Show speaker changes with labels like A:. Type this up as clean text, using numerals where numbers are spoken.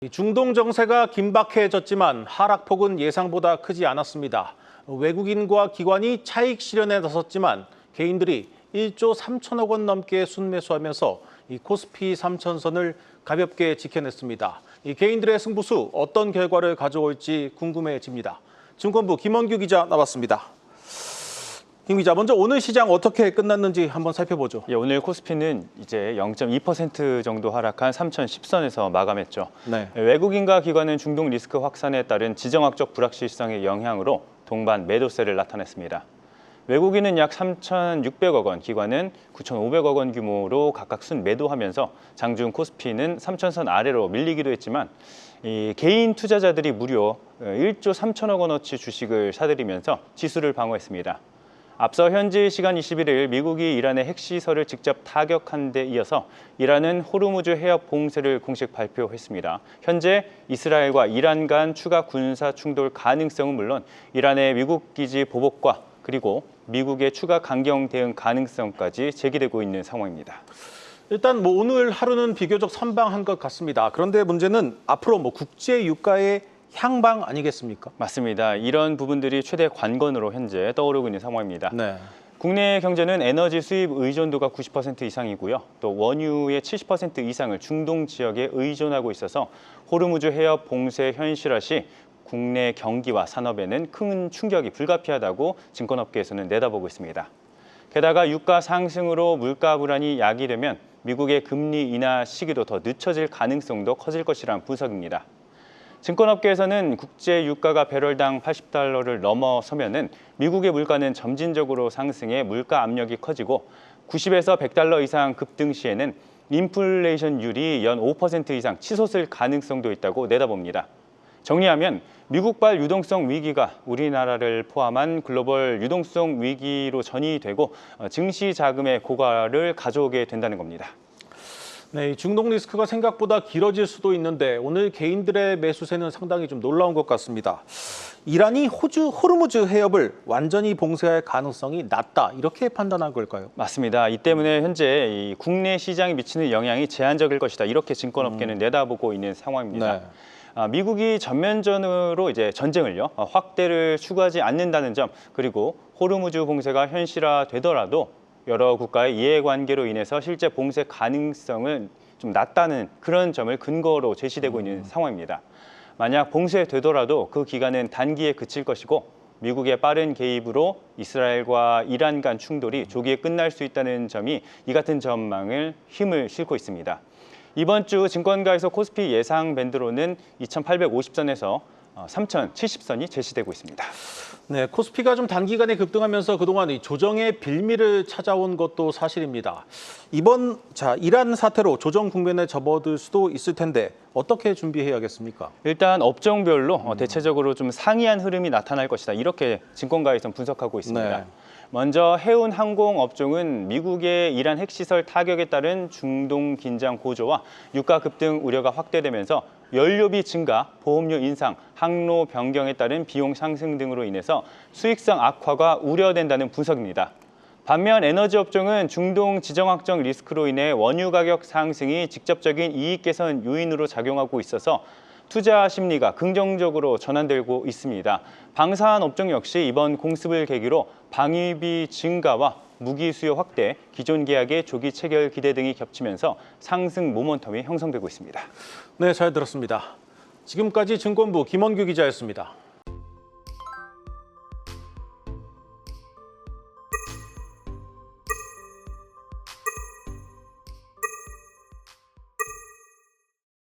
A: 중동 정세가 긴박해졌지만 하락폭은 예상보다 크지 않았습니다. 외국인과 기관이 차익 실현에 나섰지만 개인들이 1조 3천억 원 넘게 순매수하면서 코스피 3천선을 가볍게 지켜냈습니다. 개인들의 승부수 어떤 결과를 가져올지 궁금해집니다. 증권부 김원규 기자 나왔습니다. 김 기자, 먼저 오늘 시장 어떻게 끝났는지 한번 살펴보죠.
B: 오늘 코스피는 이제 0.2% 정도 하락한 3,010선에서 마감했죠.
A: 네.
B: 외국인과 기관은 중동 리스크 확산에 따른 지정학적 불확실성의 영향으로 동반 매도세를 나타냈습니다. 외국인은 약 3,600억 원, 기관은 9,500억 원 규모로 각각 순매도하면서 장중 코스피는 3,000선 아래로 밀리기도 했지만 개인 투자자들이 무려 1조 3천억 원어치 주식을 사들이면서 지수를 방어했습니다. 앞서 현지 시간 21일 미국이 이란의 핵시설을 직접 타격한 데 이어서 이란은 호르무즈 해협 봉쇄를 공식 발표했습니다. 현재 이스라엘과 이란 간 추가 군사 충돌 가능성은 물론 이란의 미국 기지 보복과 그리고 미국의 추가 강경 대응 가능성까지 제기되고 있는 상황입니다.
A: 일단 오늘 하루는 비교적 선방한 것 같습니다. 그런데 문제는 앞으로 국제 유가의 향방 아니겠습니까?
B: 맞습니다. 이런 부분들이 최대 관건으로 현재 떠오르고 있는 상황입니다.
A: 네.
B: 국내 경제는 에너지 수입 의존도가 90% 이상이고요. 또 원유의 70% 이상을 중동 지역에 의존하고 있어서 호르무즈 해협 봉쇄 현실화 시 국내 경기와 산업에는 큰 충격이 불가피하다고 증권업계에서는 내다보고 있습니다. 게다가 유가 상승으로 물가 불안이 야기되면 미국의 금리 인하 시기도 더 늦춰질 가능성도 커질 것이란 분석입니다. 증권업계에서는 국제 유가가 배럴당 80달러를 넘어서면은 미국의 물가는 점진적으로 상승해 물가 압력이 커지고 90에서 100달러 이상 급등 시에는 인플레이션율이 연 5% 이상 치솟을 가능성도 있다고 내다봅니다. 정리하면 미국발 유동성 위기가 우리나라를 포함한 글로벌 유동성 위기로 전이되고 증시 자금의 고갈을 가져오게 된다는 겁니다.
A: 네, 중동 리스크가 생각보다 길어질 수도 있는데 오늘 개인들의 매수세는 상당히 좀 놀라운 것 같습니다. 이란이 호르무즈 해협을 완전히 봉쇄할 가능성이 낮다, 이렇게 판단한 걸까요?
B: 맞습니다. 이 때문에 현재 이 국내 시장에 미치는 영향이 제한적일 것이다, 이렇게 증권업계는 내다보고 있는 상황입니다.
A: 네.
B: 미국이 전면전으로 이제 전쟁을요 확대를 추구하지 않는다는 점, 그리고 호르무즈 봉쇄가 현실화되더라도 여러 국가의 이해관계로 인해서 실제 봉쇄 가능성은 좀 낮다는 그런 점을 근거로 제시되고 있는 상황입니다. 만약 봉쇄되더라도 그 기간은 단기에 그칠 것이고 미국의 빠른 개입으로 이스라엘과 이란 간 충돌이 조기에 끝날 수 있다는 점이 이 같은 전망을 힘을 싣고 있습니다. 이번 주 증권가에서 코스피 예상 밴드로는 2,850선에서 3,070선이 제시되고 있습니다.
A: 네, 코스피가 좀 단기간에 급등하면서 그동안 이 조정의 빌미를 찾아온 것도 사실입니다. 이번 이란 사태로 조정 국면에 접어들 수도 있을 텐데 어떻게 준비해야겠습니까?
B: 일단 업종별로 대체적으로 좀 상이한 흐름이 나타날 것이다, 이렇게 증권가에서는 분석하고 있습니다.
A: 네.
B: 먼저 해운 항공 업종은 미국의 이란 핵시설 타격에 따른 중동 긴장 고조와 유가 급등 우려가 확대되면서 연료비 증가, 보험료 인상, 항로 변경에 따른 비용 상승 등으로 인해서 수익성 악화가 우려된다는 분석입니다. 반면 에너지 업종은 중동 지정학적 리스크로 인해 원유 가격 상승이 직접적인 이익 개선 요인으로 작용하고 있어서 투자 심리가 긍정적으로 전환되고 있습니다. 방산 업종 역시 이번 공습을 계기로 방위비 증가와 무기 수요 확대, 기존 계약의 조기 체결 기대 등이 겹치면서 상승 모멘텀이 형성되고 있습니다.
A: 네, 잘 들었습니다. 지금까지 증권부 김원규 기자였습니다.